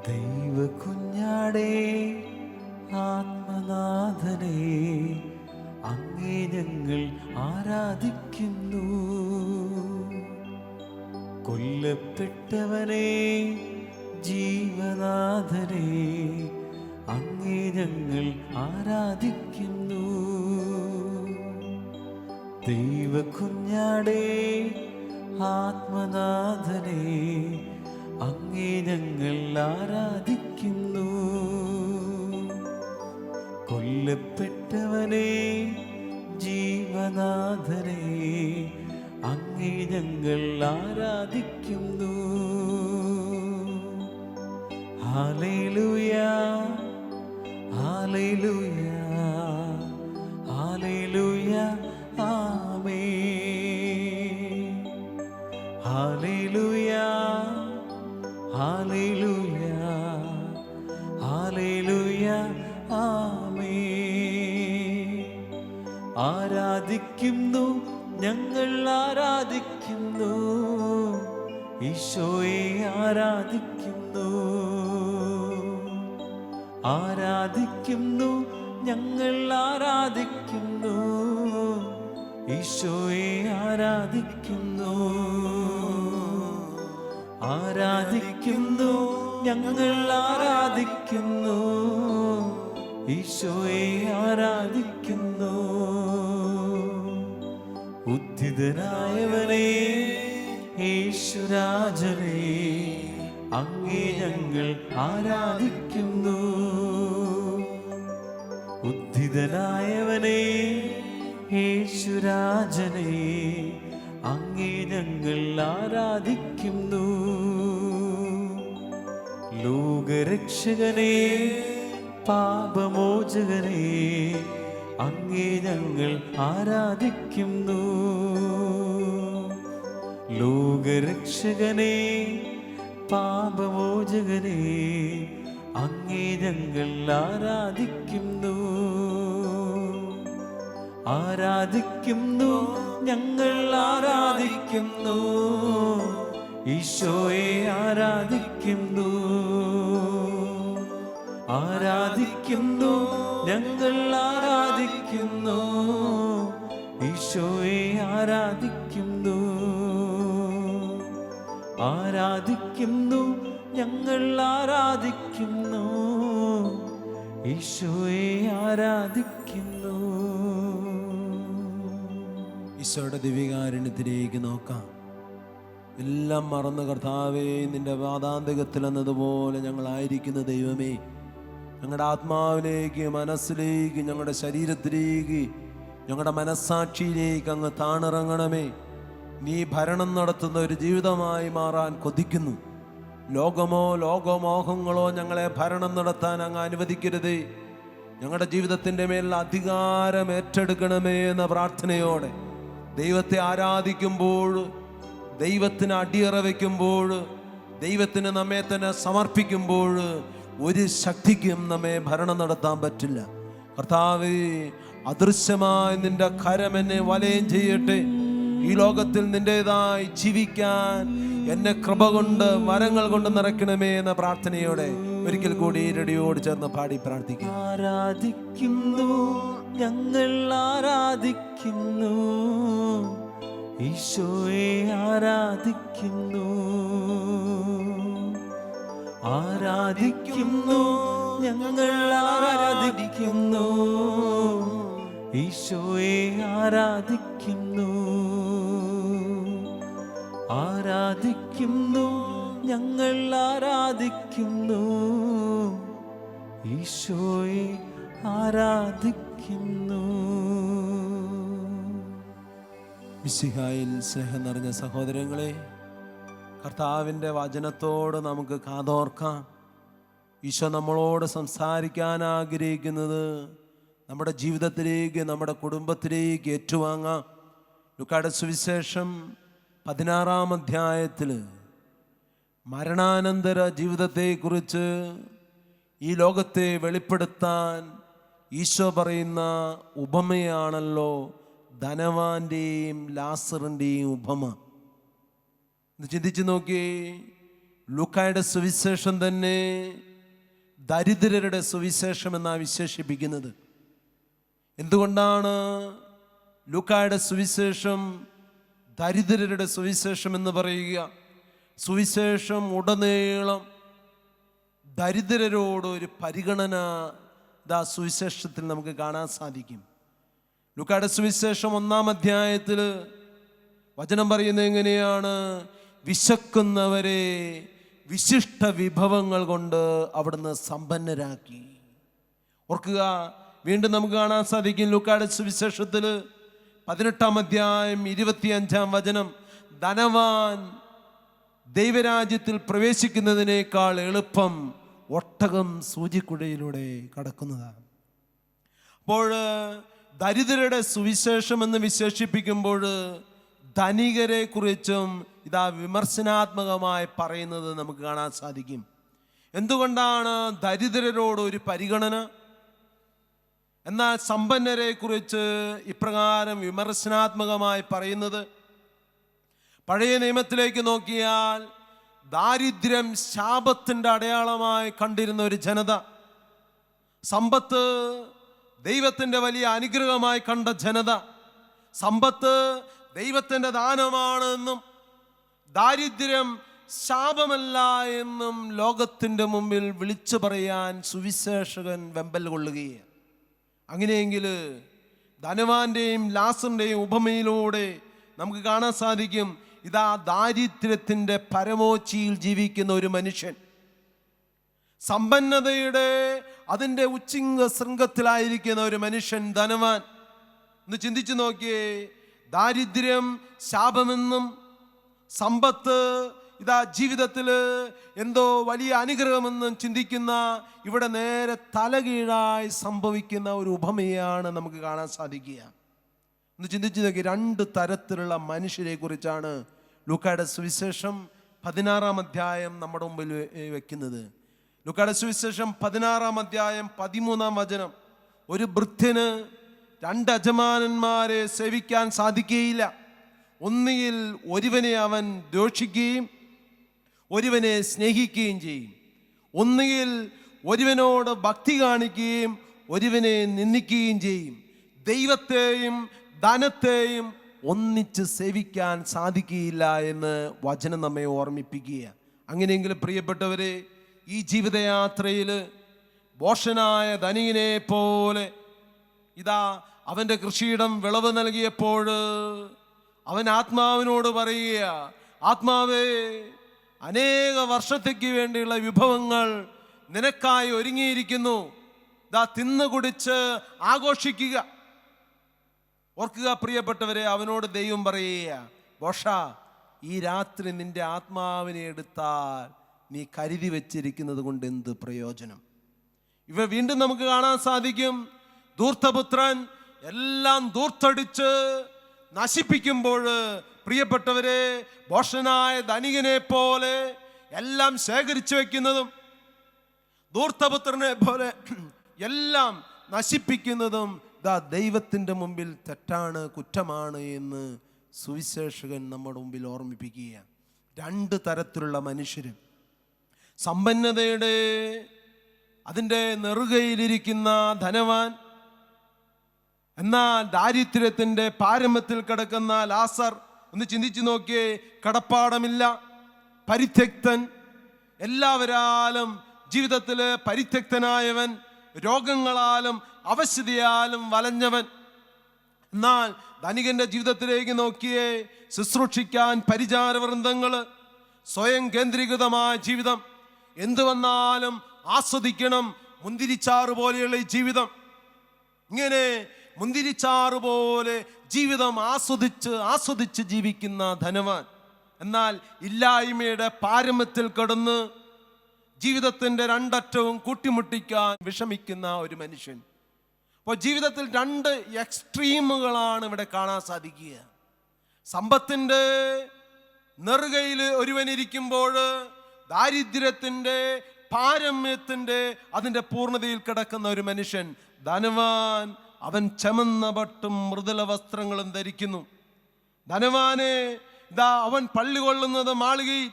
ദൈവ കുഞ്ഞാടേ ആത്മനാഥനെ അങ്ങേ ഞങ്ങൾ ആരാധിക്കുന്നു. കൊല്ലപ്പെട്ടവനെ ജീവനാഥനെ അങ്ങേ ഞങ്ങൾ ആരാധിക്കുന്നു. ദൈവ കുഞ്ഞാടേ ആത്മനാഥനെ അങ്ങേ ഞങ്ങൾ ആരാധിക്കുന്നു. കൊല്ലപ്പെട്ടവനെ ജീവനാഥനെ അങ്ങേ ഞങ്ങൾ ആരാധിക്കുന്നു. ഹല്ലേലൂയ ഹല്ലേലൂയ ഹല്ലേലൂയ ആമേൻ. ഹല്ലേലൂയ ഹല്ലേലൂയ ഹല്ലേലൂയ ആമേൻ. ആരാധിക്കുന്നു, ഞങ്ങൾ ആരാധിക്കുന്നു, ഈശോയെ ആരാധിക്കുന്നു. ആരാധിക്കുന്നു, ഞങ്ങൾ ആരാധിക്കുന്നു, ഈശോയെ ആരാധിക്കുന്നു. ആരാധിക്കുന്നു, ഞങ്ങൾ ആരാധിക്കുന്നു, ഈശോയെ ആരാധിക്കുന്നു. ഉദ്ധിതനായവനെ യേശുരാജനെ അങ്ങേ ഞങ്ങൾ ആരാധിക്കുന്നു. ഉദ്ധിതനായവനെ യേശുരാജനെ അങ്ങേ ഞങ്ങൾ ആരാധിക്കുന്നു. ലോകരക്ഷകനെ പാപമോചകനെ അങ്ങേ ഞങ്ങൾ ആരാധിക്കുന്നു. ലോകരക്ഷകനെ പാപമോചകനെ അങ്ങേ ഞങ്ങൾ ആരാധിക്കുന്നു. ആരാധിക്കുന്നു, ഞങ്ങൾ ആരാധിക്കുന്നു, ഈശോയെ ആരാധിക്കുന്നു. ആരാധിക്കുന്നു, ഞങ്ങൾ ആരാധിക്കുന്നു, ഈശോയെ ആരാധിക്കുന്നു. ആരാധിക്കുന്നു, ഞങ്ങൾ ആരാധിക്കുന്നു, ഈശോയെ ആരാധിക്കുന്നു. ഈശോയുടെ ദിവ്യകാരുണ്യത്തിലേക്ക് നോക്കാം. എല്ലാം മറന്ന് കർത്താവേ, നിന്റെ പാദാന്തികത്തിൽ എന്നതുപോലെ ഞങ്ങളായിരിക്കുന്ന ദൈവമേ, ഞങ്ങളുടെ ആത്മാവിലേക്ക്, മനസ്സിലേക്ക്, ഞങ്ങളുടെ ശരീരത്തിലേക്ക്, ഞങ്ങളുടെ മനസ്സാക്ഷിയിലേക്ക് അങ്ങ് താണിറങ്ങണമേ. നീ ഭരണം നടത്തുന്ന ഒരു ജീവിതമായി മാറാൻ കൊതിക്കുന്നു. ലോകമോ ലോകമോഹങ്ങളോ ഞങ്ങളെ ഭരണം നടത്താൻ അങ്ങ് അനുവദിക്കരുതേ. ഞങ്ങളുടെ ജീവിതത്തിൻ്റെ മേൽ അധികാരം ഏറ്റെടുക്കണമേ എന്ന പ്രാർത്ഥനയോടെ ദൈവത്തെ ആരാധിക്കുമ്പോൾ, ദൈവത്തിന് അടിയറ വയ്ക്കുമ്പോൾ, ദൈവത്തിന് നമ്മെ തന്നെ സമർപ്പിക്കുമ്പോൾ ഒരു ശക്തിക്കും നമ്മെ ഭരണം നടത്താൻ പറ്റില്ല. കർത്താവേ, അദൃശ്യമായി നിന്റെ കരം എന്നെ വലയം ചെയ്യട്ടെ. ഈ ലോകത്തിൽ നിന്റേതായി ജീവിക്കാൻ എന്നെ കൃപ കൊണ്ട്, വരങ്ങൾ കൊണ്ട് നിറയ്ക്കണമേ എന്ന പ്രാർത്ഥനയോടെ ഒരിക്കൽ കൂടി റേഡിയോട് ചേർന്ന് പാടി പ്രാർത്ഥിക്കാം. ആരാധിക്കുന്നു, ഞങ്ങൾ ആരാധിക്കുന്നു, ഈശോയെ ആരാധിക്കുന്നു. ആരാധിക്കുന്നു, ഞങ്ങൾ ആരാധിക്കുന്നു, ഈശോയെ ആരാധിക്കുന്നു. ആരാധിക്കുന്നു, ഞങ്ങൾ ആരാധിക്കുന്നു, ഈശോയെ ആരാധിക്കുന്നു. മിശിഹായിൽ സ്നേഹം നിറഞ്ഞ സഹോദരങ്ങളെ, കർത്താവിൻ്റെ വചനത്തോട് നമുക്ക് കാതോർക്കാം. ഈശോ നമ്മളോട് സംസാരിക്കാൻ ആഗ്രഹിക്കുന്നത് നമ്മുടെ ജീവിതത്തിലേക്ക്, നമ്മുടെ കുടുംബത്തിലേക്ക് ഏറ്റുവാങ്ങാം. ലൂക്കായുടെ സുവിശേഷം 16-ാം അധ്യായത്തിൽ മരണാനന്തര ജീവിതത്തെക്കുറിച്ച് ഈ ലോകത്തെ വെളിപ്പെടുത്താൻ ഈശോ പറയുന്ന ഉപമയാണല്ലോ ധനവാന്റെയും ലാസറിൻ്റെയും ഉപമ. ചിന്തിച്ചു നോക്കി. ലൂക്കായുടെ സുവിശേഷം തന്നെ ദരിദ്രരുടെ സുവിശേഷം എന്നാണ് വിശേഷിപ്പിക്കുന്നത്. എന്തുകൊണ്ടാണ് ലൂക്കായുടെ സുവിശേഷം ദരിദ്രരുടെ സുവിശേഷം എന്ന് പറയുക? സുവിശേഷം ഉടനീളം ദരിദ്രരോട് ഒരു പരിഗണന സുവിശേഷത്തിൽ നമുക്ക് കാണാൻ സാധിക്കും. ലൂക്കായുടെ സുവിശേഷം 1-ാം അധ്യായത്തിൽ വചനം പറയുന്നത് എങ്ങനെയാണ്? വിശക്കുന്നവരെ വിശിഷ്ട വിഭവങ്ങൾ കൊണ്ട് അവിടുന്ന് സമ്പന്നരാക്കി. ഓർക്കുക, വീണ്ടും നമുക്ക് കാണാൻ സാധിക്കും ലൂക്കായുടെ സുവിശേഷത്തിൽ 18-ാം അധ്യായം 25-ാം വചനം, ധനവാൻ ദൈവരാജ്യത്തിൽ പ്രവേശിക്കുന്നതിനേക്കാൾ എളുപ്പം ഒട്ടകം സൂചിക്കുഴയിലൂടെ കടക്കുന്നതാണ്. അപ്പോൾ ദരിദ്രരുടെ സുവിശേഷം എന്ന് വിശേഷിപ്പിക്കുമ്പോൾ ധനികരെ കുറിച്ചും വിമർശനാത്മകമായി പറയുന്നത് നമുക്ക് കാണാൻ സാധിക്കും. എന്തുകൊണ്ടാണ് ദരിദ്രരോട് ഒരു പരിഗണന, എന്നാൽ സമ്പന്നരെ കുറിച്ച് ഇപ്രകാരം വിമർശനാത്മകമായി പറയുന്നത്? പഴയ നിയമത്തിലേക്ക് നോക്കിയാൽ ദാരിദ്ര്യം ശാപത്തിൻ്റെ അടയാളമായി കണ്ടിരുന്ന ഒരു ജനത, സമ്പത്ത് ദൈവത്തിൻ്റെ വലിയ അനുഗ്രഹമായി കണ്ട ജനത, സമ്പത്ത് ദൈവത്തിൻ്റെ ദാനമാണ് എന്നും ദാരിദ്ര്യം ശാപമല്ല എന്നും ലോകത്തിൻ്റെ മുമ്പിൽ വിളിച്ചു പറയാൻ സുവിശേഷകൻ വെമ്പൽ കൊള്ളുകയാണ്. അങ്ങനെയെങ്കിൽ ധനവാന്റെയും ലാസറിൻ്റെയും ഉപമയിലൂടെ നമുക്ക് കാണാൻ സാധിക്കും, ദാരിദ്ര്യത്തിൻ്റെ പരമോച്ചിയിൽ ജീവിക്കുന്ന ഒരു മനുഷ്യൻ, സമ്പന്നതയുടെ അതിൻ്റെ ഉച്ചിംഗ ശൃംഗത്തിലായിരിക്കുന്ന ഒരു മനുഷ്യൻ ധനവാൻ. ഒന്ന് ചിന്തിച്ചു നോക്കിയേ, ദാരിദ്ര്യം ശാപമെന്നും സമ്പത്ത് ജീവിതത്തിൽ എന്തോ വലിയ അനുഗ്രഹമെന്നും ചിന്തിക്കുന്ന, ഇവിടെ നേരെ തലകീഴായി സംഭവിക്കുന്ന ഒരു ഉപമയാണ് നമുക്ക് കാണാൻ സാധിക്കുക. ഒന്ന് ചിന്തിച്ചു നോക്കി, 2 തരത്തിലുള്ള മനുഷ്യരെ കുറിച്ചാണ് ലൂക്കായുടെ സുവിശേഷം 16-ാം അധ്യായം നമ്മുടെ മുമ്പിൽ വെക്കുന്നത്. ലൂക്കായുടെ സുവിശേഷം 16-ാം അധ്യായം 13-ാം വചനം, ഒരു വൃദ്ധന് 2 യജമാനന്മാരെ സേവിക്കാൻ സാധിക്കുകയില്ല. ഒന്നുകിൽ ഒരുവനെ അവൻ ദ്വേഷിക്കുകയും ഒരുവനെ സ്നേഹിക്കുകയും ചെയ്യും. ഒന്നുകിൽ ഒരുവനോട് ഭക്തി കാണിക്കുകയും ഒരുവനെ നിന്ദിക്കുകയും ചെയ്യും. ദൈവത്തെയും ധനത്തെയും ഒന്നിച്ച് സേവിക്കാൻ സാധിക്കുകയില്ല എന്ന് വചനം നമ്മെ ഓർമ്മിപ്പിക്കുക. അങ്ങനെയെങ്കിൽ പ്രിയപ്പെട്ടവരെ, ഈ ജീവിതയാത്രയിൽ ഭോഷനായ ധനികനെ പോലെ അവൻ്റെ കൃഷിയിടം വിളവ് നൽകിയപ്പോൾ അവൻ ആത്മാവിനോട് പറയുക, ആത്മാവേ, അനേക വർഷത്തേക്ക് വേണ്ടിയുള്ള വിഭവങ്ങൾ നിനക്കായി ഒരുങ്ങിയിരിക്കുന്നു, തിന്നു കുടിച്ച് ആഘോഷിക്കുക. ഓർക്കുക പ്രിയപ്പെട്ടവരെ, അവനോട് ദൈവം പറയുക, ബോഷ, ഈ രാത്രി നിന്റെ ആത്മാവിനെ എടുത്താൽ നീ കരുതി വെച്ചിരിക്കുന്നത് കൊണ്ട് എന്ത് പ്രയോജനം? ഇവ വീണ്ടും നമുക്ക് കാണാൻ സാധിക്കും. ധൂർത്തപുത്രൻ എല്ലാം ധൂർത്തടിച്ച് നശിപ്പിക്കുമ്പോൾ പ്രിയപ്പെട്ടവരെ, ഭോഷനായ ധനികനെ പോലെ എല്ലാം ശേഖരിച്ചു വെക്കുന്നതും ധൂർത്തപുത്രനെ പോലെ എല്ലാം നശിപ്പിക്കുന്നതും ദൈവത്തിൻ്റെ മുമ്പിൽ തെറ്റാണ്, കുറ്റമാണ് എന്ന് സുവിശേഷകൻ നമ്മുടെ മുമ്പിൽ ഓർമ്മിപ്പിക്കുക. 2 തരത്തിലുള്ള മനുഷ്യരും, സമ്പന്നതയുടെ അതിൻ്റെ നെറുകയിലിരിക്കുന്ന ധനവാൻ, എന്നാൽ ദാരിദ്ര്യത്തിൻ്റെ പാരമ്യത്തിൽ കിടക്കുന്ന ലാസർ. ഒന്ന് ചിന്തിച്ചു നോക്കിയേ, കടപ്പാടമില്ല, പരിത്യക്തൻ, എല്ലാവരാലും ജീവിതത്തിൽ പരിത്യക്തനായവൻ, രോഗങ്ങളാലും അവശതയാലും വലഞ്ഞവൻ. എന്നാൽ ധനികന്റെ ജീവിതത്തിലേക്ക് നോക്കിയേ, ശുശ്രൂഷിക്കാൻ പരിചാരവൃന്ദങ്ങൾ, സ്വയം കേന്ദ്രീകൃതമായ ജീവിതം, എന്തു വന്നാലും ആസ്വദിക്കണം, മുന്തിരിച്ചാറ് പോലെയുള്ള ഈ ജീവിതം. ഇങ്ങനെ മുന്തിരിച്ചാറ് പോലെ ജീവിതം ആസ്വദിച്ച് ജീവിക്കുന്ന ധനവാൻ. എന്നാൽ ഇല്ലായ്മയുടെ പാരമ്യത്തിൽ കിടന്ന് ജീവിതത്തിൻ്റെ 2 അറ്റവും കൂട്ടിമുട്ടിക്കാൻ വിഷമിക്കുന്ന ഒരു മനുഷ്യൻ. അപ്പോൾ ജീവിതത്തിൽ 2 എക്സ്ട്രീമുകളാണ് ഇവിടെ കാണാൻ സാധിക്കുക. സമ്പത്തിൻ്റെ നെറുകയിൽ ഒരുവനിരിക്കുമ്പോൾ ദാരിദ്ര്യത്തിൻ്റെ പാരമ്യത്തിൻ്റെ അതിൻ്റെ പൂർണ്ണതയിൽ കിടക്കുന്ന ഒരു മനുഷ്യൻ. ധനവാൻ അവൻ ചമന്ന പട്ടും മൃദുല വസ്ത്രങ്ങളും ധരിക്കുന്നു. ധനവാനെ അവൻ പള്ളി കൊള്ളുന്നത് മാളികയിൽ,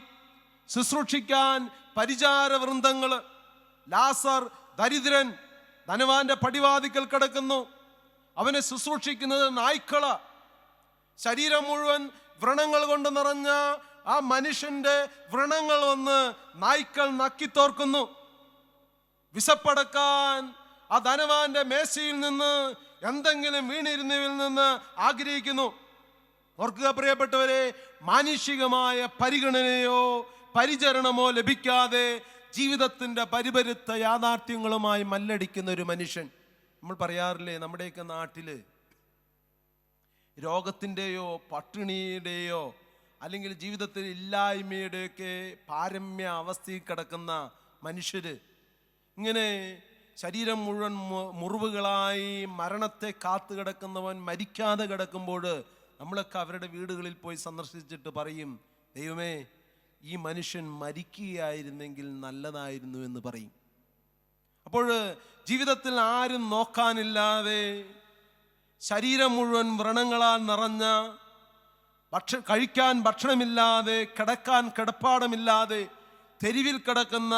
ശുശ്രൂഷിക്കാൻ പരിചാര വൃന്ദങ്ങള്. ലാസർ ദരിദ്രൻ ധനവാന്റെ പടിവാതിക്കൽ കിടക്കുന്നു. അവനെ ശുശ്രൂഷിക്കുന്നത് നായ്ക്കള. ശരീരം മുഴുവൻ വ്രണങ്ങൾ കൊണ്ട് നിറഞ്ഞ ആ മനുഷ്യന്റെ വ്രണങ്ങൾ വന്ന് നായ്ക്കൾ നക്കിത്തോർക്കുന്നു. വിശപ്പടക്കാൻ ആ ധനവാന്റെ മേശയിൽ നിന്ന് എന്തെങ്കിലും വീണിരുന്നതിൽ നിന്ന് ആഗ്രഹിക്കുന്നു. ഓർക്കുക പ്രിയപ്പെട്ടവരെ, മാനുഷികമായ പരിഗണനയോ പരിചരണമോ ലഭിക്കാതെ ജീവിതത്തിന്റെ പരിപരുത്ത യാഥാർത്ഥ്യങ്ങളുമായി മല്ലടിക്കുന്ന ഒരു മനുഷ്യൻ. നമ്മൾ പറയാറില്ലേ, നമ്മുടെയൊക്കെ നാട്ടില് രോഗത്തിൻ്റെയോ പട്ടിണിയുടെയോ അല്ലെങ്കിൽ ജീവിതത്തിൽ ഇല്ലായ്മയുടെയൊക്കെ പാരമ്യ അവസ്ഥയിൽ കിടക്കുന്ന മനുഷ്യര്, ഇങ്ങനെ ശരീരം മുഴുവൻ മുറിവുകളായി മരണത്തെ കാത്തു കിടക്കുന്നവൻ മരിക്കാതെ കിടക്കുമ്പോൾ നമ്മളൊക്കെ അവരുടെ വീടുകളിൽ പോയി സന്ദർശിച്ചിട്ട് പറയും, ദൈവമേ, ഈ മനുഷ്യൻ മരിക്കുകയായിരുന്നെങ്കിൽ നല്ലതായിരുന്നു എന്ന് പറയും. അപ്പോൾ ജീവിതത്തിൽ ആരും നോക്കാനില്ലാതെ ശരീരം മുഴുവൻ വ്രണങ്ങളാൽ നിറഞ്ഞ, കഴിക്കാൻ ഭക്ഷണമില്ലാതെ, കിടക്കാൻ കിടപ്പാടമില്ലാതെ തെരുവിൽ കിടക്കുന്ന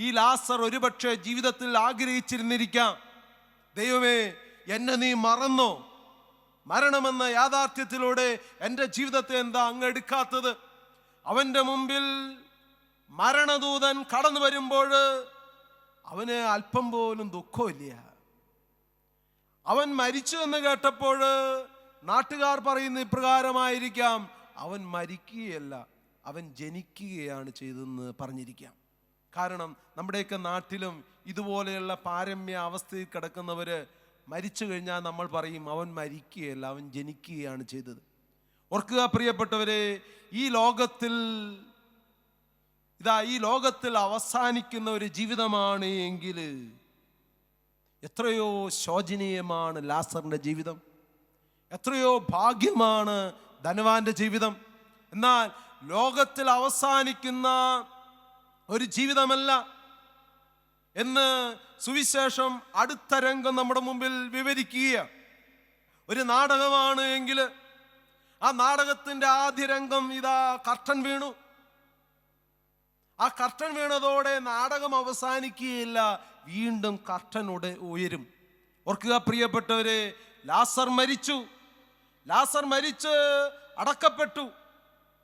ഈ ലാസർ ഒരുപക്ഷെ ജീവിതത്തിൽ ആഗ്രഹിച്ചിരുന്നിരിക്കാം, ദൈവമേ, എന്നെ നീ മറന്നോ? മരണമെന്ന യാഥാർത്ഥ്യത്തിലൂടെ എൻ്റെ ജീവിതത്തെ എന്താ അങ്ങ് എടുക്കാത്തത്? അവൻ്റെ മുമ്പിൽ മരണദൂതൻ കടന്നു വരുമ്പോൾ അവന് അല്പം പോലും ദുഃഖമില്ല. അവൻ മരിച്ചു എന്ന് കേട്ടപ്പോൾ നാട്ടുകാർ പറയുന്ന ഇപ്രകാരമായിരിക്കാം, അവൻ മരിക്കുകയല്ല, അവൻ ജനിക്കുകയാണ് ചെയ്തതെന്ന് പറഞ്ഞിരിക്കാം. കാരണം നമ്മുടെയൊക്കെ നാട്ടിലും ഇതുപോലെയുള്ള പാരമ്യ അവസ്ഥയിൽ കിടക്കുന്നവര് മരിച്ചു കഴിഞ്ഞാൽ നമ്മൾ പറയും, അവൻ മരിക്കുകയല്ല, അവൻ ജനിക്കുകയാണ് ചെയ്തത്. ഓർക്കുക പ്രിയപ്പെട്ടവരെ, ഈ ലോകത്തിൽ അവസാനിക്കുന്ന ഒരു ജീവിതമാണ് എങ്കിൽ എത്രയോ ശോചനീയമാണ് ലാസറിന്റെ ജീവിതം, എത്രയോ ഭാഗ്യമാണ് ധനവാന്റെ ജീവിതം. എന്നാൽ ലോകത്തിൽ അവസാനിക്കുന്ന ഒരു ജീവിതമല്ല എന്ന് സുവിശേഷം അടുത്ത രംഗം നമ്മുടെ മുമ്പിൽ വിവരിക്കുക. ഒരു നാടകമാണ് എങ്കിൽ ആ നാടകത്തിന്റെ ആദ്യ രംഗം ഇതാ കർട്ടൻ വീണു. ആ കർട്ടൻ വീണതോടെ നാടകം അവസാനിക്കുകയില്ല, വീണ്ടും കർട്ടൻ ഉയരും. ഓർക്കുക പ്രിയപ്പെട്ടവരെ, ലാസർ മരിച്ച് അടക്കപ്പെട്ടു.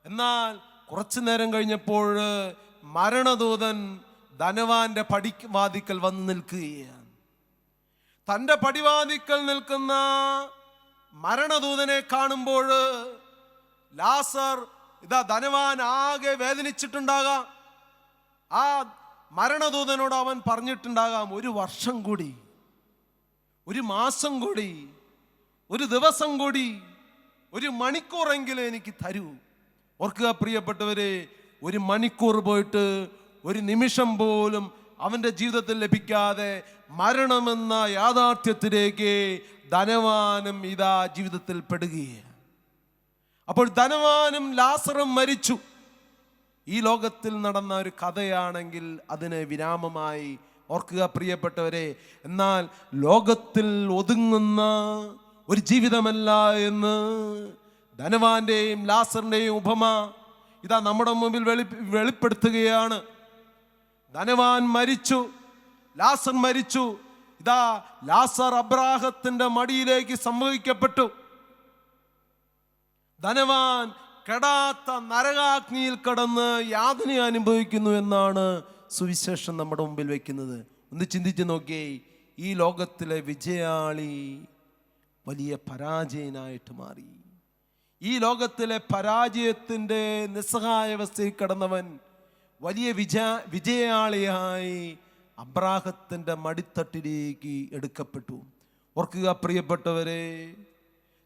എന്നാൽ കുറച്ചു നേരം കഴിഞ്ഞപ്പോൾ മരണദൂതൻ ധനവാന്റെ പടിവാതിക്കൽ വന്ന് നിൽക്കുകയാണ്. തൻ്റെ പടിവാതിക്കൽ നിൽക്കുന്ന മരണദൂതനെ കാണുമ്പോൾ ലാസർ ധനവാൻ ആകെ വേദനിച്ചിട്ടുണ്ടാകാം. ആ മരണദൂതനോട് അവൻ പറഞ്ഞിട്ടുണ്ടാകാം, ഒരു വർഷം കൂടി, ഒരു മാസം കൂടി, ഒരു ദിവസം കൂടി, ഒരു മണിക്കൂറെങ്കിലും എനിക്ക് തരൂ. ഓർക്കുക പ്രിയപ്പെട്ടവരെ, ഒരു മണിക്കൂർ പോയിട്ട് ഒരു നിമിഷം പോലും അവൻ്റെ ജീവിതത്തിൽ ലഭിക്കാതെ മരണമെന്ന യാഥാർത്ഥ്യത്തിലേക്ക് ധനവാനും ജീവിതത്തിൽ പെടുകയാണ്. അപ്പോൾ ധനവാനും ലാസറും മരിച്ചു. ഈ ലോകത്തിൽ നടന്ന ഒരു കഥയാണെങ്കിൽ അതിന് വിരാമമായി. ഓർക്കുക പ്രിയപ്പെട്ടവരെ, എന്നാൽ ലോകത്തിൽ ഒതുങ്ങുന്ന ഒരു ജീവിതമല്ല എന്ന് ധനവാന്റെയും ലാസറിന്റെയും ഉപമ നമ്മുടെ മുമ്പിൽ വെളിപ്പെടുത്തുകയാണ്. ധനവാൻ മരിച്ചു, ലാസർ മരിച്ചു. ലാസർ അബ്രാഹത്തിന്റെ മടിയിലേക്ക് സംവഹിക്കപ്പെട്ടു. ധനവാൻ കെടാത്ത നരകാഗ്നിയിൽ കടന്ന് യാതന അനുഭവിക്കുന്നു എന്നാണ് സുവിശേഷം നമ്മുടെ മുമ്പിൽ വെക്കുന്നത്. ഒന്ന് ചിന്തിച്ചു നോക്കിയേ, ഈ ലോകത്തിലെ വിജയാളി വലിയ പരാജയനായിട്ട് മാറി. ഈ ലോകത്തിലെ പരാജയത്തിൻ്റെ നിസ്സഹായാവസ്ഥയിൽ കിടന്നവൻ വലിയ വിജയാളിയായി അബ്രാഹത്തിൻ്റെ മടിത്തട്ടിലേക്ക് എടുക്കപ്പെട്ടു. ഓർക്കുക പ്രിയപ്പെട്ടവരെ,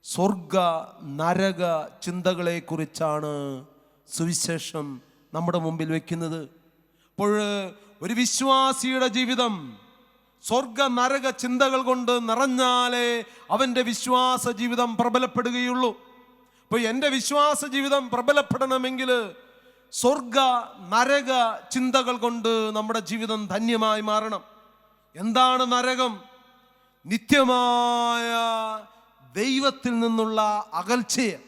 സ്വർഗ നരക ചിന്തകളെ കുറിച്ചാണ് സുവിശേഷം നമ്മുടെ മുമ്പിൽ വെക്കുന്നത്. അപ്പോൾ ഒരു വിശ്വാസിയുടെ ജീവിതം സ്വർഗ നരക ചിന്തകൾ കൊണ്ട് നിറഞ്ഞാലേ അവൻ്റെ വിശ്വാസ ജീവിതം പ്രബലപ്പെടുകയുള്ളൂ. അപ്പോൾ എൻ്റെ വിശ്വാസ ജീവിതം പ്രബലപ്പെടണമെങ്കിൽ സ്വർഗ നരക ചിന്തകൾ കൊണ്ട് നമ്മുടെ ജീവിതം ധന്യമായി മാറണം. എന്താണ് നരകം? നിത്യമായ ദൈവത്തിൽ നിന്നുള്ള അകൽച്ചയെ,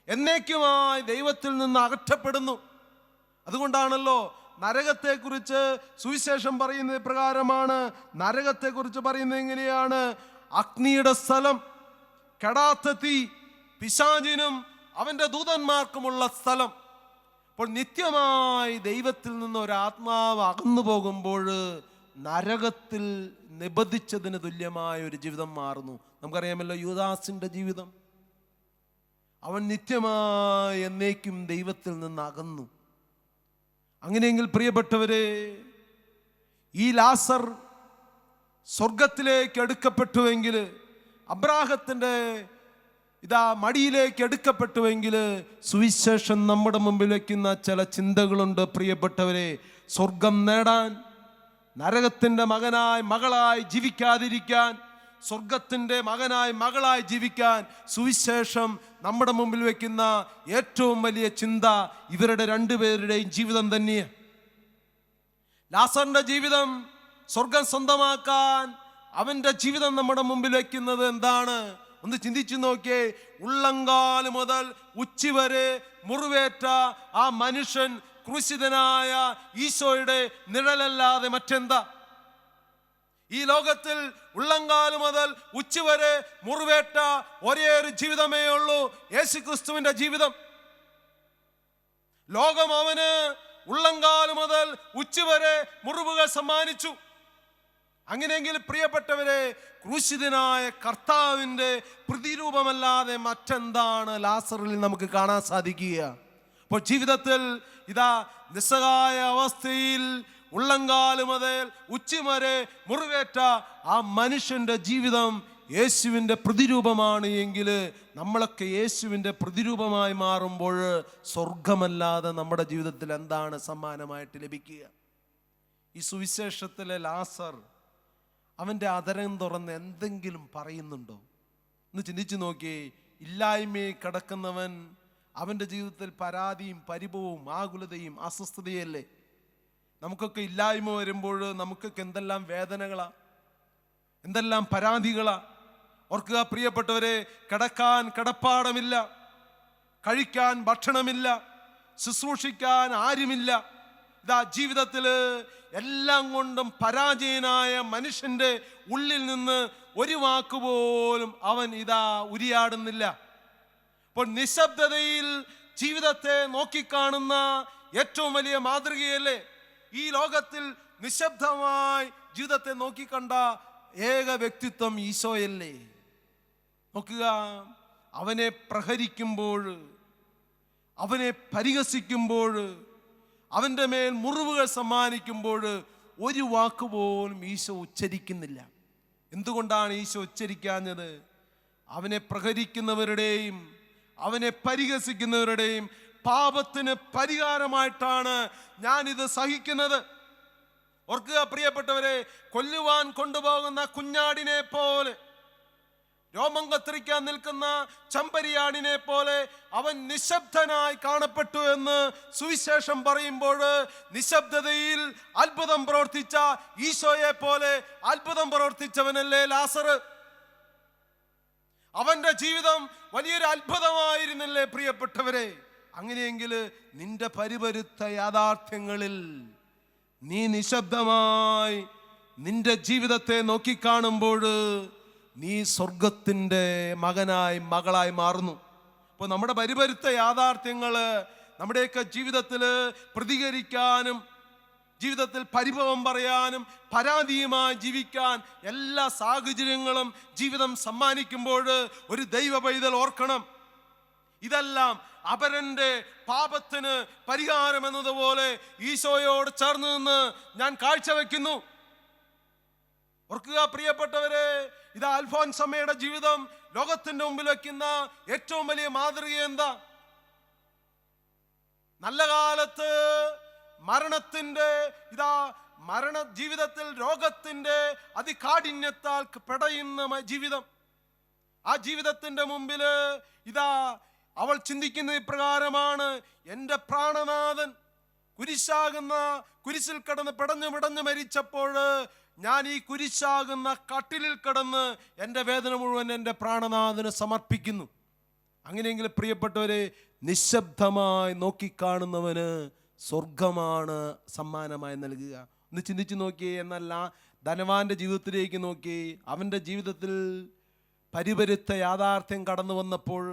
എന്നേക്കുമായി ദൈവത്തിൽ നിന്ന് അകറ്റപ്പെടുന്നു. അതുകൊണ്ടാണല്ലോ നരകത്തെക്കുറിച്ച് സുവിശേഷം പറയുന്നത് പ്രകാരമാണ്. നരകത്തെക്കുറിച്ച് പറയുന്നത് എങ്ങനെയാണ്? അഗ്നിയുടെ സ്ഥലം, കെടാത്ത തീ, പിശാചിനും അവന്റെ ദൂതന്മാർക്കുമുള്ള സ്ഥലം. അപ്പോൾ നിത്യമായി ദൈവത്തിൽ നിന്ന് ഒരാത്മാവ് അകന്നു പോകുമ്പോൾ നരകത്തിൽ നിബന്ധിച്ചതിന് തുല്യമായ ഒരു ജീവിതം മാറുന്നു. നമുക്കറിയാമല്ലോ യൂദാസിന്റെ ജീവിതം. അവൻ നിത്യമായി എന്നേക്കും ദൈവത്തിൽ നിന്ന് അകന്നു. അങ്ങനെയെങ്കിൽ പ്രിയപ്പെട്ടവരെ, ഈ ലാസർ സ്വർഗത്തിലേക്ക് എടുക്കപ്പെട്ടുവെങ്കിൽ, അബ്രാഹത്തിന്റെ മടിയിലേക്ക് എടുക്കപ്പെട്ടുവെങ്കിൽ, സുവിശേഷം നമ്മുടെ മുമ്പിൽ വയ്ക്കുന്ന ചില ചിന്തകളുണ്ട് പ്രിയപ്പെട്ടവരെ. സ്വർഗം നേടാൻ, നരകത്തിന്റെ മകനായി മകളായി ജീവിക്കാതിരിക്കാൻ, സ്വർഗത്തിന്റെ മകനായി മകളായി ജീവിക്കാൻ സുവിശേഷം നമ്മുടെ മുമ്പിൽ വയ്ക്കുന്ന ഏറ്റവും വലിയ ചിന്ത ഇവരുടെ രണ്ടുപേരുടെയും ജീവിതം തന്നെയാണ്. ലാസറിന്റെ ജീവിതം സ്വർഗം സ്വന്തമാക്കാൻ അവന്റെ ജീവിതം നമ്മുടെ മുമ്പിൽ വയ്ക്കുന്നത് എന്താണ്? ഒന്ന് ചിന്തിച്ചു നോക്കിയേ. ഉള്ളങ്കാല് മുതൽ ഉച്ചി വരെ മുറിവേറ്റ ആ മനുഷ്യൻ ക്രൂശിതനായ ഈശോയുടെ നിഴലല്ലാതെ മറ്റെന്താ? ഈ ലോകത്തിൽ ഉള്ളങ്കാല് മുതൽ ഉച്ചി വരെ മുറിവേറ്റ ഒരേ ഒരു ജീവിതമേ ഉള്ളൂ, യേശുക്രിസ്തുവിന്റെ ജീവിതം. ലോകം അവന് ഉള്ളങ്കാല് മുതൽ ഉച്ചി വരെ മുറിവുകൾ സമ്മാനിച്ചു. അങ്ങനെയെങ്കിൽ പ്രിയപ്പെട്ടവരെ, ക്രൂശിതനായ കർത്താവിന്റെ പ്രതിരൂപമല്ലാതെ മറ്റെന്താണ് ലാസറിൽ നമുക്ക് കാണാൻ സാധിക്കുക? അപ്പോൾ ജീവിതത്തിൽ നിസ്സഹായ അവസ്ഥയിൽ ഉള്ളങ്കാല് മുതൽ ഉച്ചി വരെ മുറിവേറ്റ ആ മനുഷ്യന്റെ ജീവിതം യേശുവിൻ്റെ പ്രതിരൂപമാണ് എങ്കിൽ നമ്മളൊക്കെ യേശുവിൻ്റെ പ്രതിരൂപമായി മാറുമ്പോൾ സ്വർഗമല്ലാതെ നമ്മുടെ ജീവിതത്തിൽ എന്താണ് സമ്മാനമായിട്ട് ലഭിക്കുക? ഈ സുവിശേഷത്തിലെ ലാസർ അവൻ്റെ അതരം തുറന്ന് എന്തെങ്കിലും പറയുന്നുണ്ടോ? ഒന്ന് ചിന്തിച്ചു നോക്കിയേ. ഇല്ലായ്മയെ കിടക്കുന്നവൻ അവൻ്റെ ജീവിതത്തിൽ പരാതിയും പരിഭവവും ആകുലതയും അസ്വസ്ഥതയല്ലേ? നമുക്കൊക്കെ ഇല്ലായ്മ വരുമ്പോൾ നമുക്കൊക്കെ എന്തെല്ലാം വേദനകളാ, എന്തെല്ലാം പരാതികളാ. ഓർക്കുക പ്രിയപ്പെട്ടവരെ, കിടക്കാൻ കിടപ്പാടമില്ല, കഴിക്കാൻ ഭക്ഷണമില്ല, ശുശ്രൂഷിക്കാൻ ആരുമില്ല. ജീവിതത്തിൽ എല്ലാം കൊണ്ടും പരാജയനായ മനുഷ്യന്റെ ഉള്ളിൽ നിന്ന് ഒരു വാക്കുപോലും അവൻ ഉരിയാടുന്നില്ല. അപ്പോൾ നിശബ്ദതയിൽ ജീവിതത്തെ നോക്കിക്കാണുന്ന ഏറ്റവും വലിയ മാതൃകയല്ലേ ഈ ലോകത്തിൽ നിശബ്ദമായി ജീവിതത്തെ നോക്കിക്കണ്ട ഏക വ്യക്തിത്വം ഈശോയല്ലേ? നോക്കുക, അവനെ പ്രഹരിക്കുമ്പോൾ, അവനെ പരിഹസിക്കുമ്പോൾ, അവൻ്റെ മേൽ മുറിവുകൾ സമ്മാനിക്കുമ്പോൾ ഒരു വാക്കുപോലും ഈശോ ഉച്ചരിക്കുന്നില്ല. എന്തുകൊണ്ടാണ് ഈശോ ഉച്ചരിക്കാഞ്ഞത്? അവനെ പ്രഹരിക്കുന്നവരുടെയും അവനെ പരിഹസിക്കുന്നവരുടെയും പാപത്തിന് പരിഹാരമായിട്ടാണ് ഞാനിത് സഹിക്കുന്നത്. ഓർക്കുക പ്രിയപ്പെട്ടവരെ, കൊല്ലുവാൻ കൊണ്ടുപോകുന്ന കുഞ്ഞാടിനെ പോലെ, രോമം കത്തിരിക്കാൻ നിൽക്കുന്ന ചമ്പരിയാടിനെ പോലെ അവൻ നിശബ്ദനായി കാണപ്പെട്ടു എന്ന് സുവിശേഷം പറയുമ്പോൾ നിശബ്ദതയിൽ അത്ഭുതം പ്രവർത്തിച്ച ഈശോയെ പോലെ അത്ഭുതം പ്രവർത്തിച്ചവനല്ലേ ലാസർ? അവന്റെ ജീവിതം വലിയൊരു അത്ഭുതമായിരുന്നില്ലേ പ്രിയപ്പെട്ടവരെ? അങ്ങനെയെങ്കിൽ നിന്റെ പരിപരുത്ത യാഥാർത്ഥ്യങ്ങളിൽ നീ നിശബ്ദമായി നിന്റെ ജീവിതത്തെ നോക്കിക്കാണുമ്പോൾ നീ സ്വർഗത്തിൻ്റെ മകനായി മകളായി മാറുന്നു. അപ്പോൾ നമ്മുടെ പരിപരുത്ത യാഥാർത്ഥ്യങ്ങൾ നമ്മുടെയൊക്കെ ജീവിതത്തിൽ പ്രതികരിക്കാനും ജീവിതത്തിൽ പരിഭവം പറയാനും പരാതിയുമായി ജീവിക്കാൻ എല്ലാ സാഹചര്യങ്ങളും ജീവിതം സമ്മാനിക്കുമ്പോൾ ഒരു ദൈവ പൈതൽ ഓർക്കണം, ഇതെല്ലാം അപരന്റെ പാപത്തിന് പരിഹാരം എന്നതുപോലെ ഈശോയോട് ചേർന്ന് നിന്ന് ഞാൻ കാഴ്ചവെക്കുന്നു. ഓർക്കുക പ്രിയപ്പെട്ടവരെ, അൽഫോൻസമ്മയുടെ ജീവിതം ലോകത്തിന്റെ മുമ്പിൽ വയ്ക്കുന്ന ഏറ്റവും വലിയ മാതൃക എന്താ? നല്ല കാലത്ത് മരണത്തിന്റെ മരണ ജീവിതത്തിൽ രോഗത്തിന്റെ അതികാഠിന്യത്താൽ പെടയുന്ന ജീവിതം. ആ ജീവിതത്തിന്റെ മുമ്പിൽ അവൾ ചിന്തിക്കുന്ന ഇപ്രകാരമാണ്: എൻ്റെ പ്രാണനാഥൻ കുരിശിൽ കിടന്ന് പിടഞ്ഞു മരിച്ചപ്പോൾ ഞാൻ ഈ കുരിശാകുന്ന കട്ടിലിൽ കിടന്ന് എൻ്റെ വേദന മുഴുവൻ എൻ്റെ പ്രാണനാഥന് സമർപ്പിക്കുന്നു. അങ്ങനെയെങ്കിൽ പ്രിയപ്പെട്ടവരെ, നിശബ്ദമായി നോക്കിക്കാണുന്നവന് സ്വർഗമാണ് സമ്മാനമായി നൽകുക. ഒന്ന് ചിന്തിച്ചു നോക്കിയേ. എന്നല്ല, ധനവാന്റെ ജീവിതത്തിലേക്ക് നോക്കി. അവൻ്റെ ജീവിതത്തിൽ പരിപരുത്ത യാഥാർത്ഥ്യം കടന്നു വന്നപ്പോൾ,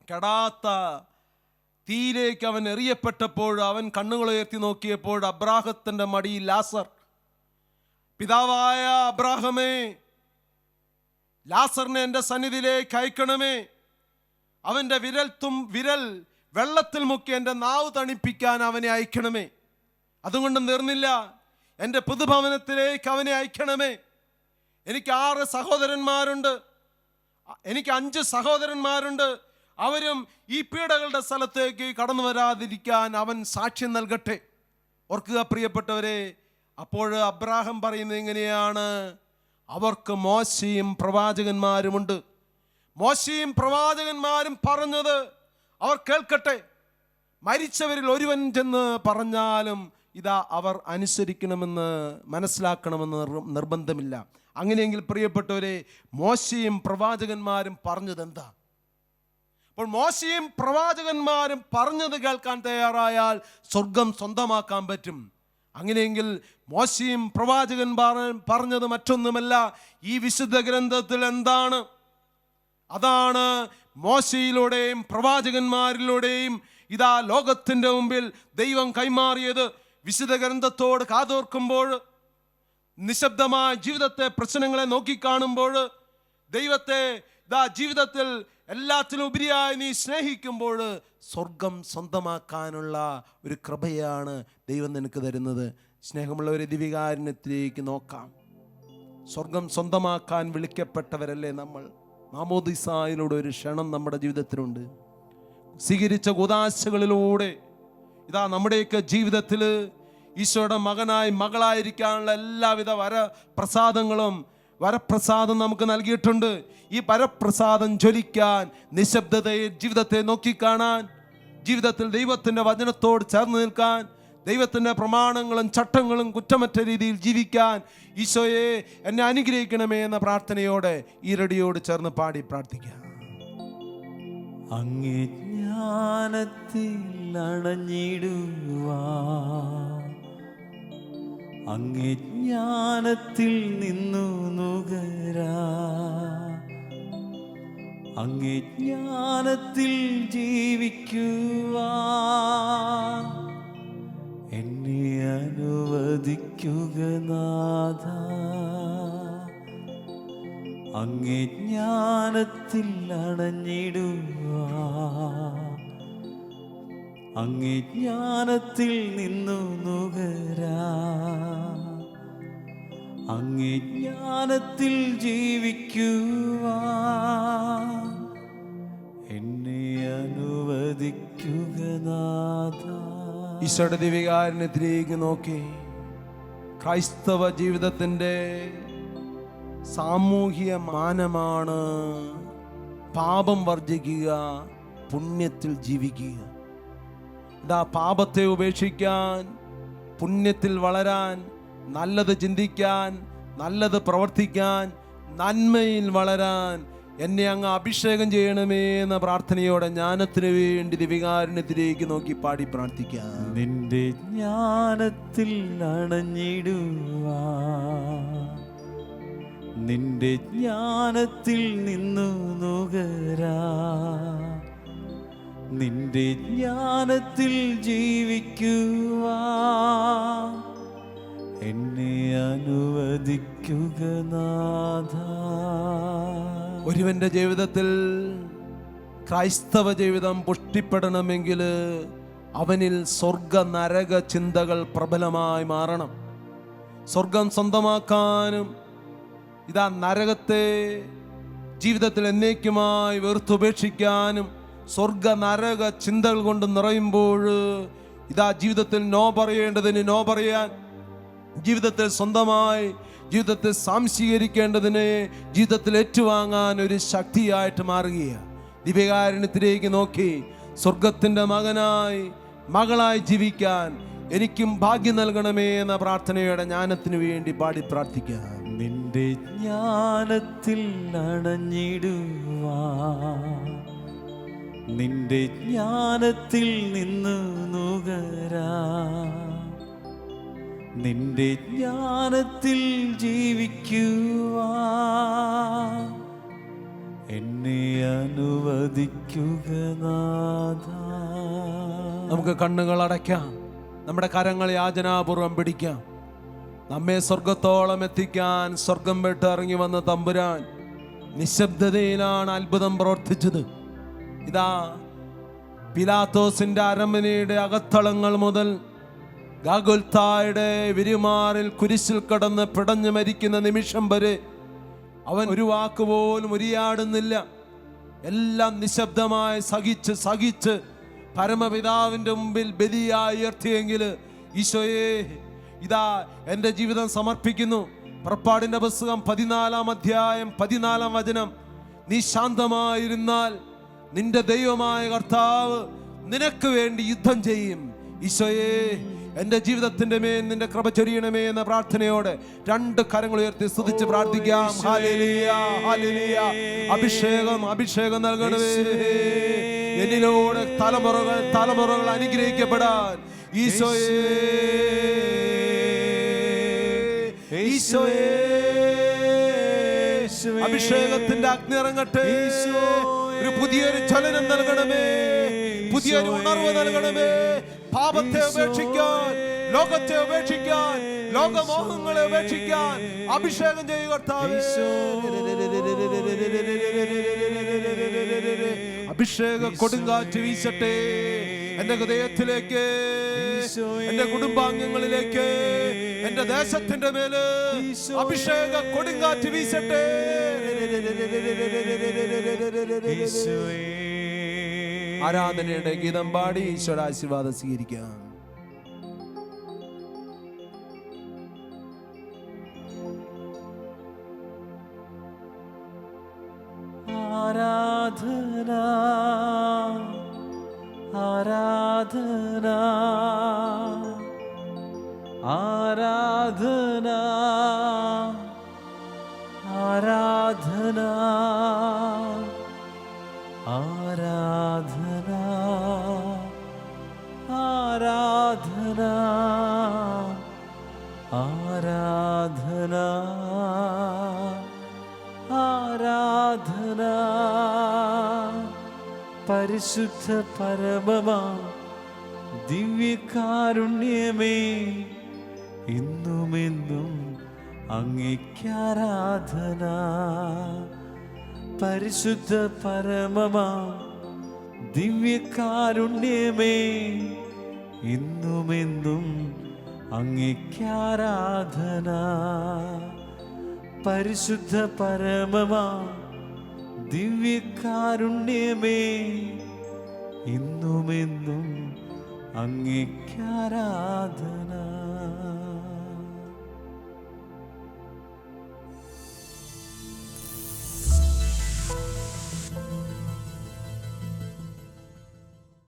കെടാത്ത തീയിലേക്ക് അവൻ എറിയപ്പെട്ടപ്പോൾ, അവൻ കണ്ണുകളുയർത്തി നോക്കിയപ്പോൾ അബ്രാഹത്തിൻ്റെ മടിയിൽ ലാസർ, പിതാവായ അബ്രാഹമേ, ലാസറിനെ എൻ്റെ സന്നിധിയിലേക്ക് അയക്കണമേ, അവൻ്റെ വിരൽ വെള്ളത്തിൽ മുക്കി എൻ്റെ നാവ് തണിപ്പിക്കാൻ അവനെ അയക്കണമേ. അതുകൊണ്ട് തീർന്നില്ല, എൻ്റെ പുതുഭവനത്തിലേക്ക് അവനെ അയക്കണമേ. എനിക്ക് 6 സഹോദരന്മാരുണ്ട്, എനിക്ക് 5 സഹോദരന്മാരുണ്ട്. അവരും ഈ പീഡകളുടെ സ്ഥലത്തേക്ക് കടന്നു വരാതിരിക്കാൻ അവൻ സാക്ഷ്യം നൽകട്ടെ. ഓർക്കുക പ്രിയപ്പെട്ടവരെ, അപ്പോൾ അബ്രാഹാം പറയുന്നത് എങ്ങനെയാണ്? അവർക്ക് മോശയും പ്രവാചകന്മാരുമുണ്ട്. മോശയും പ്രവാചകന്മാരും പറഞ്ഞത് അവർ കേൾക്കട്ടെ. മരിച്ചവരിൽ ഒരുവൻ ചെന്ന് പറഞ്ഞാലും ഇതാ അവർ അനുസരിക്കണമെന്ന്, മനസ്സിലാക്കണമെന്ന് നിർബന്ധമില്ല. അങ്ങനെയെങ്കിൽ പ്രിയപ്പെട്ടവരെ, മോശയും പ്രവാചകന്മാരും പറഞ്ഞത് എന്താ? അപ്പോൾ മോശയും പ്രവാചകന്മാരും പറഞ്ഞത് കേൾക്കാൻ തയ്യാറായാൽ സ്വർഗം സ്വന്തമാക്കാൻ പറ്റും. അങ്ങനെയെങ്കിൽ മോശയും പ്രവാചകന്മാരും പറഞ്ഞത് മറ്റൊന്നുമല്ല, ഈ വിശുദ്ധ ഗ്രന്ഥത്തിൽ എന്താണ്? അതാണ് മോശയിലൂടെയും പ്രവാചകന്മാരിലൂടെയും ഇതാ ലോകത്തിൻ്റെ മുമ്പിൽ ദൈവം കൈമാറിയത്. വിശുദ്ധ ഗ്രന്ഥത്തോട് കാതോർക്കുമ്പോൾ, നിശബ്ദമായ ജീവിതത്തെ, പ്രശ്നങ്ങളെ നോക്കിക്കാണുമ്പോൾ, ദൈവത്തെ ഇതാ ജീവിതത്തിൽ എല്ലാത്തിലും ഉപരിയായി നീ സ്നേഹിക്കുമ്പോൾ സ്വർഗം സ്വന്തമാക്കാനുള്ള ഒരു കൃപയാണ് ദൈവം നിനക്ക് തരുന്നത്. സ്നേഹമുള്ളവരെ, ദിവികാരുണ്യത്തിലേക്ക് നോക്കാം. സ്വർഗം സ്വന്തമാക്കാൻ വിളിക്കപ്പെട്ടവരല്ലേ നമ്മൾ? മാമോദിസായിലൂടെ ഒരു ക്ഷണം നമ്മുടെ ജീവിതത്തിലുണ്ട്. സ്വീകരിച്ച ഉദാശകളിലൂടെ ഇതാ നമ്മുടെയൊക്കെ ജീവിതത്തിൽ ഈശോയുടെ മകനായി മകളായിരിക്കാനുള്ള എല്ലാവിധ വരപ്രസാദം നമുക്ക് നൽകിയിട്ടുണ്ട്. ഈ വരപ്രസാദം ജ്വലിക്കാൻ, നിശബ്ദതയിൽ ജീവിതത്തെ നോക്കിക്കാണാൻ, ജീവിതത്തിൽ ദൈവത്തിൻ്റെ വചനത്തോട് ചേർന്ന് നിൽക്കാൻ, ദൈവത്തിൻ്റെ പ്രമാണങ്ങളും ചട്ടങ്ങളും കുറ്റമറ്റ രീതിയിൽ ജീവിക്കാൻ ഈശോയെ എന്നെ അനുഗ്രഹിക്കണമേ എന്ന പ്രാർത്ഥനയോടെ ഈരടിയോട് ചേർന്ന് പാടി പ്രാർത്ഥിക്കാം. അങ്ങേ ജ്ഞാനത്തിൽ അണഞ്ഞിടുവാ, അങ്ങേ ജ്ഞാനത്തിൽ നിന്നു നുകരാ, അങ്ങേ ജ്ഞാനത്തിൽ ജീവിക്കുവാ, എന്നെ അനുവദിക്കുക നാഥ. അങ്ങേ ജ്ഞാനത്തിൽ അണഞ്ഞിടുവാ, അങ്ങേ ജ്ഞാനത്തിൽ നിന്നു നുകരാ, അങ്ങേ ജ്ഞാനത്തിൽ ജീവിക്കുവാ, എന്നെ അനുവദിക്കുക നാഥ. ഈശോയുടെ ദിവ്യകാരുണ്യത്തിലേക്ക് നോക്കി. ക്രൈസ്തവ ജീവിതത്തിൻ്റെ സാമൂഹിക മാനമാണ് പാപം വർജിക്കുക, പുണ്യത്തിൽ ജീവിക്കുക. ഇതാ പാപത്തെ ഉപേക്ഷിക്കാൻ, പുണ്യത്തിൽ വളരാൻ, നല്ലത് ചിന്തിക്കാൻ, നല്ലത് പ്രവർത്തിക്കാൻ, നന്മയിൽ വളരാൻ എന്നെ അങ്ങ് അഭിഷേകം ചെയ്യണമേ എന്ന പ്രാർത്ഥനയോടെ ജ്ഞാനത്തിന് വേണ്ടി ദിവ്യകാരുണ്യത്തിലേക്ക് നോക്കി പാടി പ്രാർത്ഥിക്കാം. നിന്റെ ജ്ഞാനത്തിൽ അണഞ്ഞിടുവാ, നിന്റെ ജ്ഞാനത്തിൽ നിന്നു നുകരാ, നിന്റെ ജ്ഞാനത്തിൽ ജീവിക്കുവാ, എന്നെ അനുവദിക്കുക നാഥ. ഒരുവന്റെ ജീവിതത്തിൽ ക്രൈസ്തവ ജീവിതം പുഷ്ടിപ്പെടണമെങ്കിൽ അവനിൽ സ്വർഗ നരക ചിന്തകൾ പ്രബലമായി മാറണം. സ്വർഗം സ്വന്തമാക്കാനും ഇതാ നരകത്തെ ജീവിതത്തിൽ എന്നേക്കുമായി വെറുത്തുപേക്ഷിക്കാനും സ്വർഗ നരക ചിന്തകൾ കൊണ്ട് നിറയുമ്പോൾ ഇതാ ജീവിതത്തിൽ നോ പറയേണ്ടതിന് നോ പറയാൻ, ജീവിതത്തിൽ സ്വന്തമായി ജീവിതത്തെ സാംശീകരിക്കേണ്ടതിനെ ജീവിതത്തിൽ ഏറ്റുവാങ്ങാൻ ഒരു ശക്തിയായിട്ട് മാറുകയാണ്. ദിവ്യകാരുണ്യത്തിലേക്ക് നോക്കി സ്വർഗത്തിൻ്റെ മകനായി മകളായി ജീവിക്കാൻ എനിക്കും ഭാഗ്യം നൽകണമേ എന്ന പ്രാർത്ഥനയുടെ ജ്ഞാനത്തിന് വേണ്ടി പാടി പ്രാർത്ഥിക്കാം. നിന്റെ ജ്ഞാനത്തിൽ അണഞ്ഞിടുവാ, നിന്റെ ജ്ഞാനത്തിൽ നിന്ന് നുകരാ, നിന്റെ ജ്ഞാനത്തിൽ ജീവിക്കുവാ എന്നെ അനുവദിക്കുക നാഥ. നമുക്ക് കണ്ണുകൾ അടയ്ക്കാം, നമ്മുടെ കരങ്ങൾ യാചനാപൂർവം പിടിക്കാം. നമ്മെ സ്വർഗത്തോളം എത്തിക്കാൻ സ്വർഗം വിട്ട് ഇറങ്ങി വന്ന തമ്പുരാൻ നിശബ്ദതയിലാണ് അത്ഭുതം പ്രവർത്തിച്ചത്. ഇതാ പിലാത്തോസിന്റെ അരമനയുടെ അകത്തളങ്ങൾ മുതൽ ഗാഗുൽത്തായുടെ വിരിമാറിൽ കുരിശിൽ കടന്ന് പിടഞ്ഞു മരിക്കുന്ന നിമിഷം വരെ അവൻ ഒരു വാക്ക് പോലും ഉരിയാടുന്നില്ല. എല്ലാം നിശബ്ദമായി സഹിച്ച് പരമപിതാവിന്റെ മുമ്പിൽ ബലിയായി ഉയർത്തിയെങ്കിൽ ഈശോയെ ഇതാ എൻ്റെ ജീവിതം സമർപ്പിക്കുന്നു. പുറപ്പാടിന്റെ പുസ്തകം 14-ാം അധ്യായം 14-ാം വചനം, നീ ശാന്തമായിരുന്നാൽ നിന്റെ ദൈവമായ കർത്താവ് നിനക്ക് വേണ്ടി യുദ്ധം ചെയ്യും. ഈശോയെ എൻ്റെ ജീവിതത്തിന്റെ മേൽ നിന്റെ കൃപ ചൊരിയണമേ എന്ന പ്രാർത്ഥനയോടെ 2 കരങ്ങൾ ഉയർത്തി സ്തുതിച്ച് പ്രാർത്ഥിക്കാം. Hallelujah, hallelujah. അഭിഷേകം നൽകണമേ എന്നിലൂടെ തലമുറകൾ അനുഗ്രഹിക്കപ്പെടാൻ. ഈശോയെ അഭിഷേകത്തിന്റെ അഗ്നി ഇറങ്ങട്ടെ. ഒരു പുതിയൊരു ചലനം നൽകണമേ, പുതിയൊരു ഉണർവ് നൽകണമേ. പാപത്തെ ഉപേക്ഷിക്കാൻ, ലോകത്തെ ഉപേക്ഷിക്കാൻ, ലോകമോഹങ്ങളെ ഉപേക്ഷിക്കാൻ അഭിഷേകം ചെയ്യുക കർത്താവേ. അഭിഷേക കൊടുങ്കാറ്റ് വീശട്ടെ എന്റെ ഹൃദയത്തിലേക്ക്, എന്റെ കുടുംബാംഗങ്ങളിലേക്ക്, എന്റെ ദേശത്തിന്റെ മേല് അഭിഷേക കൊടുങ്കാറ്റ് വീശട്ടെ. ആരാധനയുടെ ഗീതം പാടി ഈശ്വര ആശീർവാദം സ്വീകരിക്കാം. ആരാധന ആരാധന ആരാധന ആരാധന ആരാധന ആരാധന ആരാധന ആരാധന പരിശുദ്ധ പരമമാ ദിവ്യകാരുണ്യമേ ഇന്നുമെന്നും അങ്ങേക്കാരാധന. പരിശുദ്ധ പരമമാ ദിവ്യകാരുണ്യമേ ഇന്നുമെന്നും അങ്ങേക്കാരാധന. പരിശുദ്ധ പരമമാ ദിവ്യകാരുണ്യമേ ഇന്നുമെന്നും അങ്ങേക്കാരാധന.